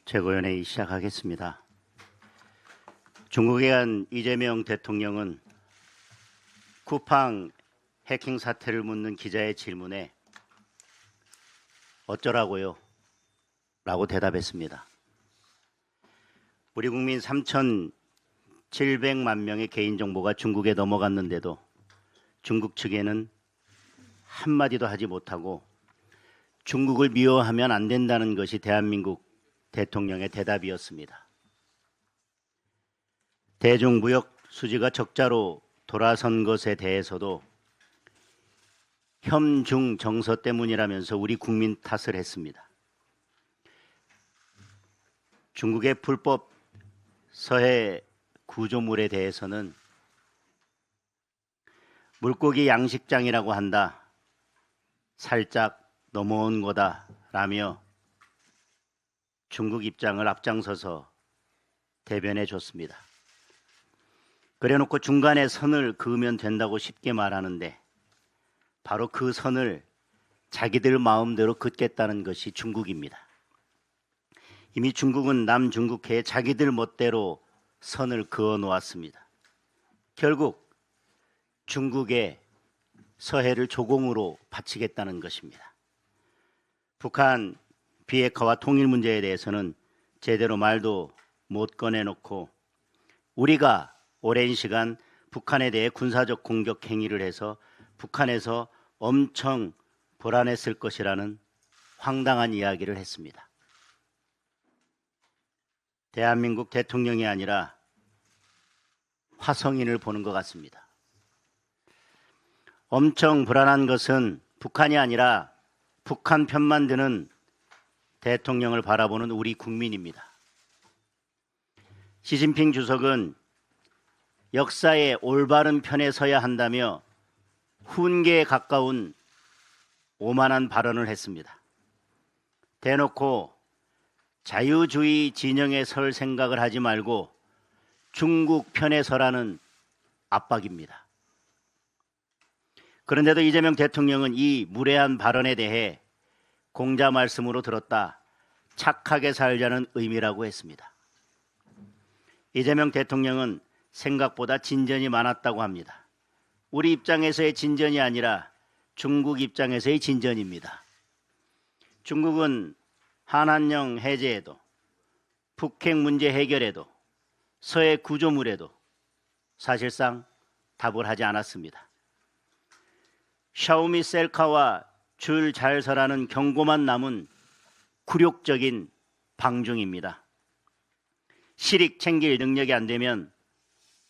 최고위원회의 시작하겠습니다. 중국에 간 이재명 대통령은 쿠팡 해킹 사태를 묻는 기자의 질문에 어쩌라고요? 라고 대답했습니다. 우리 국민 3,700만 명의 개인정보가 중국에 넘어갔는데도 중국 측에는 한마디도 하지 못하고 중국을 미워하면 안 된다는 것이 대한민국 대통령의 대답이었습니다. 대중무역 수지가 적자로 돌아선 것에 대해서도 혐중 정서 때문이라면서 우리 국민 탓을 했습니다. 중국의 불법 서해 구조물에 대해서는 물고기 양식장이라고 한다. 살짝 넘어온 거다라며 중국 입장을 앞장서서 대변해 줬습니다. 그래놓고 중간에 선을 그으면 된다고 쉽게 말하는데 바로 그 선을 자기들 마음대로 긋겠다는 것이 중국입니다. 이미 중국은 남중국해에 자기들 멋대로 선을 그어 놓았습니다. 결국 중국의 서해를 조공으로 바치겠다는 것입니다. 북한 비핵화와 통일 문제에 대해서는 제대로 말도 못 꺼내놓고 우리가 오랜 시간 북한에 대해 군사적 공격 행위를 해서 북한에서 엄청 불안했을 것이라는 황당한 이야기를 했습니다. 대한민국 대통령이 아니라 화성인을 보는 것 같습니다. 엄청 불안한 것은 북한이 아니라 북한 편만 드는 대통령을 바라보는 우리 국민입니다. 시진핑 주석은 역사의 올바른 편에 서야 한다며 훈계에 가까운 오만한 발언을 했습니다. 대놓고 자유주의 진영에 설 생각을 하지 말고 중국 편에 서라는 압박입니다. 그런데도 이재명 대통령은 이 무례한 발언에 대해 공자 말씀으로 들었다. 착하게 살자는 의미라고 했습니다. 이재명 대통령은 생각보다 진전이 많았다고 합니다. 우리 입장에서의 진전이 아니라 중국 입장에서의 진전입니다. 중국은 한한령 해제에도 북핵 문제 해결에도 서해 구조물에도 사실상 답을 하지 않았습니다. 샤오미 셀카와 줄 잘 서라는 경고만 남은 굴욕적인 방중입니다. 실익 챙길 능력이 안 되면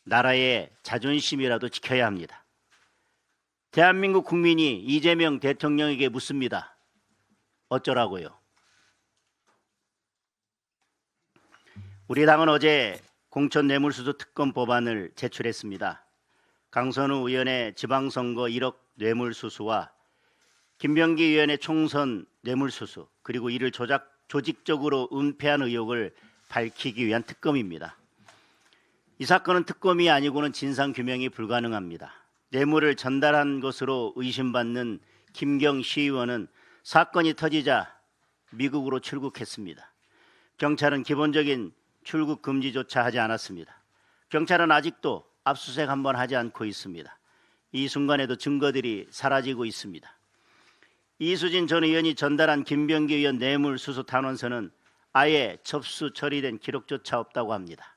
나라의 자존심이라도 지켜야 합니다. 대한민국 국민이 이재명 대통령에게 묻습니다. 어쩌라고요? 우리 당은 어제 공천뇌물수수 특검 법안을 제출했습니다. 강선우 의원의 지방선거 1억 뇌물수수와 김병기 의원의 총선 뇌물수수 그리고 이를 조직적으로 은폐한 의혹을 밝히기 위한 특검입니다. 이 사건은 특검이 아니고는 진상규명이 불가능합니다. 뇌물을 전달한 것으로 의심받는 김경 시의원은 사건이 터지자 미국으로 출국했습니다. 경찰은 기본적인 출국 금지조차 하지 않았습니다. 경찰은 아직도 압수수색 한번 하지 않고 있습니다. 이 순간에도 증거들이 사라지고 있습니다. 이수진 전 의원이 전달한 김병기 의원 뇌물수수 탄원서는 아예 접수 처리된 기록조차 없다고 합니다.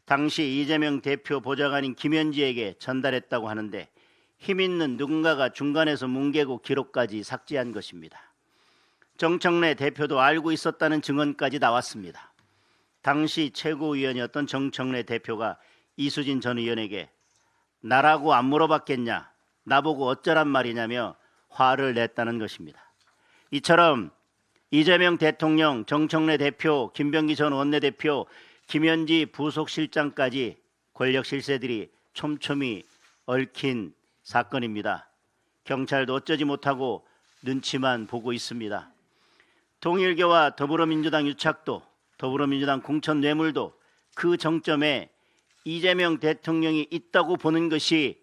당시 이재명 대표 보좌관인 김현지에게 전달했다고 하는데 힘 있는 누군가가 중간에서 뭉개고 기록까지 삭제한 것입니다. 정청래 대표도 알고 있었다는 증언까지 나왔습니다. 당시 최고위원이었던 정청래 대표가 이수진 전 의원에게 나라고 안 물어봤겠냐, 나보고 어쩌란 말이냐며 화를 냈다는 것입니다. 이처럼 이재명 대통령, 정청래 대표, 김병기 전 원내대표, 김현지 부속실장까지 권력 실세들이 촘촘히 얽힌 사건입니다. 경찰도 어쩌지 못하고 눈치만 보고 있습니다. 통일교와 더불어민주당 유착도, 더불어민주당 공천 뇌물도 그 정점에 이재명 대통령이 있다고 보는 것이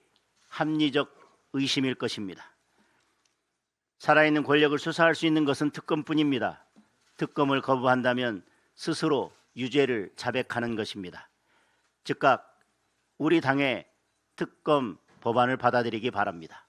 합리적 의심일 것입니다. 살아있는 권력을 수사할 수 있는 것은 특검뿐입니다. 특검을 거부한다면 스스로 유죄를 자백하는 것입니다. 즉각 우리 당의 특검 법안을 받아들이기 바랍니다.